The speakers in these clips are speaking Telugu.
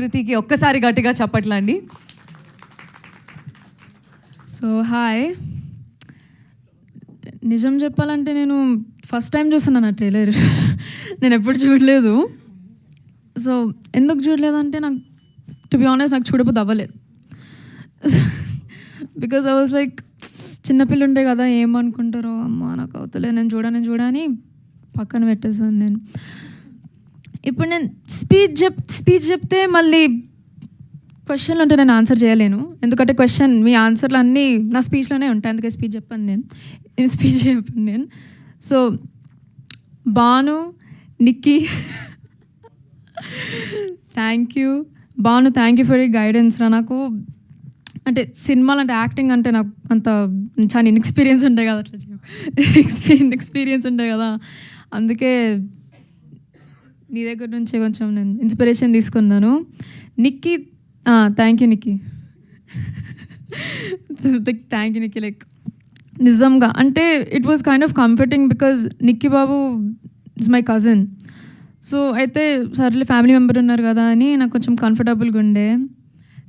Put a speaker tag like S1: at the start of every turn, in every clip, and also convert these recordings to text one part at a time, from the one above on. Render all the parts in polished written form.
S1: కృతికి ఒక్కసారి గట్టిగా చెప్పట్లండి.
S2: సో హాయ్, నిజం చెప్పాలంటే నేను ఫస్ట్ టైం చూస్తున్నాను ఆ ట్రైలర్. నేను ఎప్పుడు చూడలేదు. సో ఎందుకు చూడలేదంటే నాకు టు బి ఆనెస్ట్ నాకు చూడబోద్దు అవ్వలేదు. బికాజ్ ఐ వాజ్ లైక్ చిన్నపిల్ల ఉండే కదా, ఏమనుకుంటారో అమ్మ నాకు అవుతలే, నేను చూడని పక్కన పెట్టేసాను. నేను ఇప్పుడు నేను స్పీచ్ చెప్తే మళ్ళీ క్వశ్చన్లు ఉంటే నేను ఆన్సర్ చేయలేను. ఎందుకంటే క్వశ్చన్ మీ ఆన్సర్లు అన్నీ నా స్పీచ్లోనే ఉంటాయి. అందుకే స్పీచ్ చెప్పాను నేను. So Bhanu, Nikki, thank you Bhanu, thank you for you guidance. నాకు అంటే సినిమాలు అంటే యాక్టింగ్ అంటే నాకు అంత చాలా ఇన్ఎక్స్పీరియన్స్ ఉంటాయి కదా, అట్లా ఎక్స్పీరియన్స్ ఉంటాయి కదా, అందుకే నీ దగ్గర నుంచి కొంచెం నేను ఇన్స్పిరేషన్ తీసుకున్నాను. Nikki, thank you Nikki, thank you Nikki. Like నిజంగా అంటే it was kind of comforting because Nikki Babu is my cousin. So అయితే సర్లే ఫ్యామిలీ మెంబర్ ఉన్నారు కదా అని నాకు కొంచెం కంఫర్టబుల్గా ఉండే.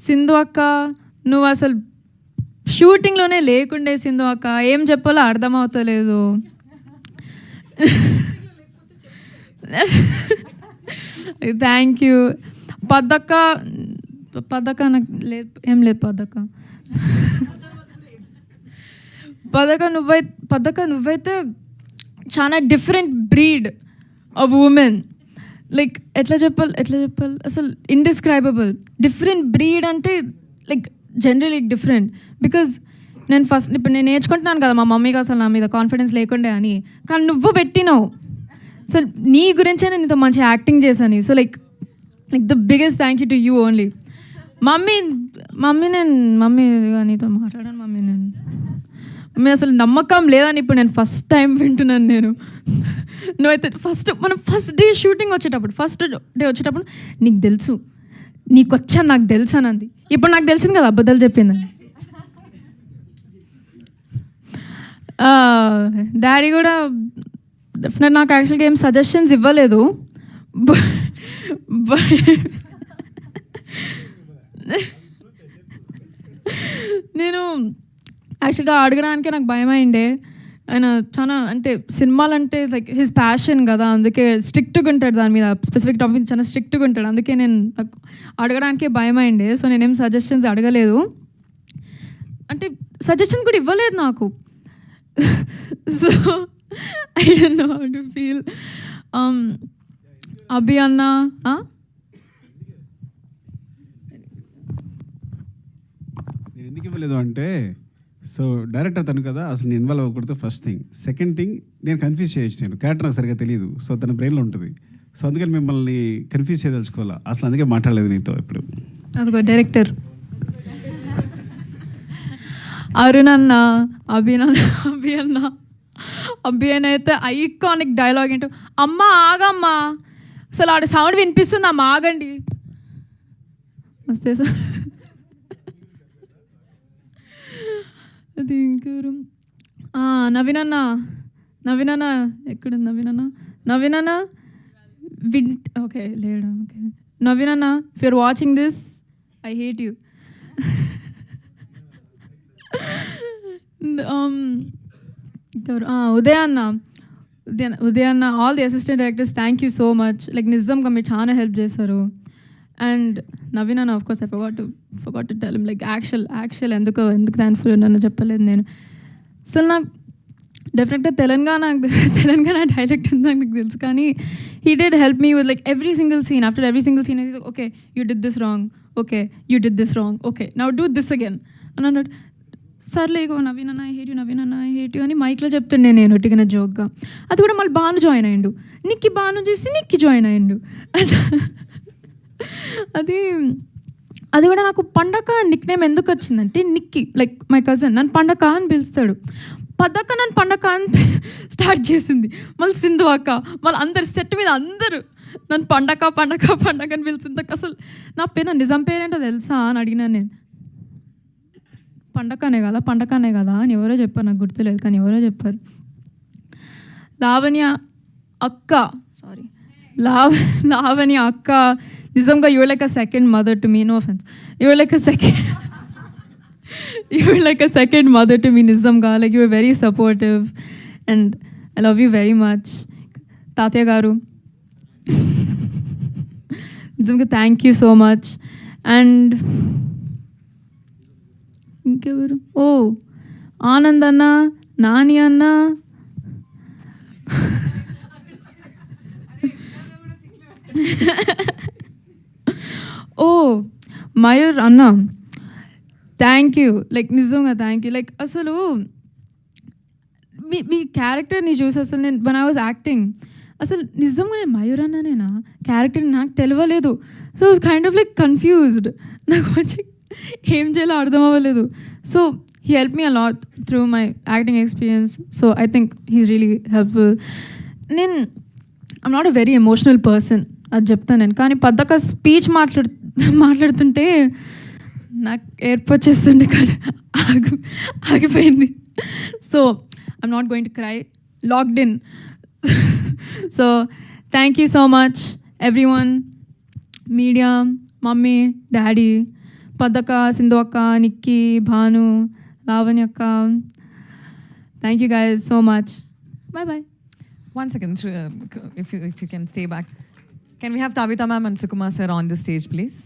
S2: సింధు అక్క, నువ్వు అసలు షూటింగ్లోనే లేకుండే. సింధు అక్క ఏం చెప్పాలో అర్థమవుతలేదు. Thank you. పద్దక్క నాకు లేదు, ఏం లేదు. పద్దక్క నువ్వైతే చాలా different breed of women. Like ఎట్లా చెప్పాలి అసలు ఇండిస్క్రైబబుల్. డిఫరెంట్ బ్రీడ్ అంటే లైక్ జనరలీ డిఫరెంట్. బికాజ్ నేను ఫస్ట్ ఇప్పుడు నేను నేర్చుకుంటున్నాను కదా, మా మమ్మీకి అసలు నా మీద కాన్ఫిడెన్స్ లేకుండే అని, కానీ నువ్వు పెట్టినావు. అసలు నీ గురించే నేను ఇంత మంచి యాక్టింగ్ చేశాను. So like the biggest thank you to you only. Mummy నీతో మాట్లాడాను మమ్మీ అసలు నమ్మకం లేదని ఇప్పుడు నేను ఫస్ట్ టైం వింటున్నాను. నువ్వైతే మనం ఫస్ట్ డే షూటింగ్ వచ్చేటప్పుడు నీకు తెలుసు, నీకు వచ్చా నాకు తెలుసు అనంది. ఇప్పుడు నాకు తెలిసింది కదా అబద్ధాలు చెప్పిందని. డాడీ కూడా డెఫినెట్ నాకు యాక్చువల్గా ఏం సజెషన్స్ ఇవ్వలేదు. నేను యాక్చువల్గా అడగడానికే నాకు భయమైండే. ఆయన చాలా అంటే సినిమాలు అంటే లైక్ హిజ్ ప్యాషన్ కదా, అందుకే స్ట్రిక్ట్గా ఉంటాడు దాని మీద, స్పెసిఫిక్ టాపిక్ చాలా స్ట్రిక్ట్గా ఉంటాడు. అందుకే నాకు అడగడానికే భయమైండే. సో నేనేం సజెషన్స్ అడగలేదు, అంటే సజెషన్ కూడా ఇవ్వలేదు నాకు. So I don't know how to feel. Abhi అన్న
S3: నేను ఎందుకు ఇవ్వలేదు అంటే, సో డైరెక్టర్ తను కదా, అసలు నేను ఇన్వాల్వ్ అవ్వకూడదు ఫస్ట్ థింగ్. సెకండ్ థింగ్, నేను కన్ఫ్యూజ్ చేయొచ్చు, నేను క్యారెక్టర్ నాకు సరిగ్గా తెలియదు. సో తన బ్రెయిన్లో ఉంటుంది. సో అందుకని మిమ్మల్ని కన్ఫ్యూజ్ చేయదలుచుకోవాలా, అసలు అందుకే మాట్లాడలేదు నీతో ఇప్పుడు.
S2: అదిగో డైరెక్టర్ అరుణ్ అన్న, అభి అన్న అయితే ఐకానిక్ డైలాగ్ ఏంటో, అమ్మ ఆగమ్మా, అసలు ఆడ సౌండ్ వినిపిస్తుంది, అమ్మ ఆగండి వస్తే సార్. అది ఇంకెవరు, నవీన్ అన్న ఎక్కడుంది నవీన్ అన్న ఓకే లేడు. ఓకే నవీన్ అన్న, if you're watching this I hate you. Uday అన్న, all the assistant directors, thank you so much. Like నిజంగా మీరు చాలా హెల్ప్ చేశారు. అండ్ నవీన్ అన్న, of course I forgot to tell him, like actual ఎందుకు థ్యాంక్ఫుల్ ఉన్నానో చెప్పలేదు నేను. అసలు నాకు డెఫినెట్గా తెలంగాణ డైలెక్ట్ ఉందని నాకు తెలుసు, కానీ he did help me with like every single scene. After every single scene okay you did this wrong, okay now do this again అని అన్నాడు. సర్లే ఇగో నవీన్ అన్న ఐ హేట్ యూ అని మైక్లో చెప్తుండే నేను ఒట్టిగా జోక్గా. అది కూడా మళ్ళీ భాను జాయిన్ అయ్యిండు, భాను చేసి నిక్కి జాయిన్ అయ్యిండు. అది కూడా నాకు పండగ నిక్ నేమ్ ఎందుకు వచ్చిందంటే, నిక్కీ లైక్ మై కజిన్ నన్ను పండగ అని పిలుస్తాడు, పద్దక్క నన్ను పండగ అని స్టార్ట్ చేసింది. మళ్ళీ సింధు అక్క, మళ్ళీ అందరు సెట్ మీద అందరూ నన్ను పండగ అని పిలుస్తుంది. అసలు నా పేరు నిజం పేరేంటో తెలుసా అని అడిగినాను నేను. పండగనే కదా అని ఎవరో చెప్పారు, నాకు గుర్తులేదు కానీ ఎవరో చెప్పారు. లావణ్య అక్క, సారీ లావణి అక్క నిజంగా your like a second mother to me. No offence, your like a second you're like a second mother to me, nizamga. Like, you were very supportive and I love you very much. Tatya garu, nizamga, thank you so much. And inkevaru, oh, Anand anna, Nani anna, oh, Mayur anna, thank you. Like నిజంగా థ్యాంక్ యూ. లైక్ అసలు మీ క్యారెక్టర్ని చూసి అసలు నేను వన్ ఐ వాజ్ యాక్టింగ్ అసలు నిజంగా నేను మయూర్ అన్ననేనా క్యారెక్టర్ నాకు తెలియలేదు. So was kind of like confused. నాకు వచ్చి ఏం చేయాలో అర్థం అవ్వలేదు. So he help me a lot through my acting experience. So I think he's really helpful. I'm not a very emotional person, అది చెప్తాను నేను. కానీ పద్దక స్పీచ్ మాట్లాడుతుంటే నాకు ఏర్పొచ్చేస్తుండే కానీ ఆగిపోయింది. So I'm not going to cry, locked in. So thank you so much everyone, media, mummy, daddy, పద్దక్క, సింధు అక్క, నిక్కీ, భాను, లావణ్య అక్క. Thank you guys so much. Bye bye.
S1: 1 second, if you can stay back. Can we have Tabitha ma'am and Sukumar sir on the stage, please?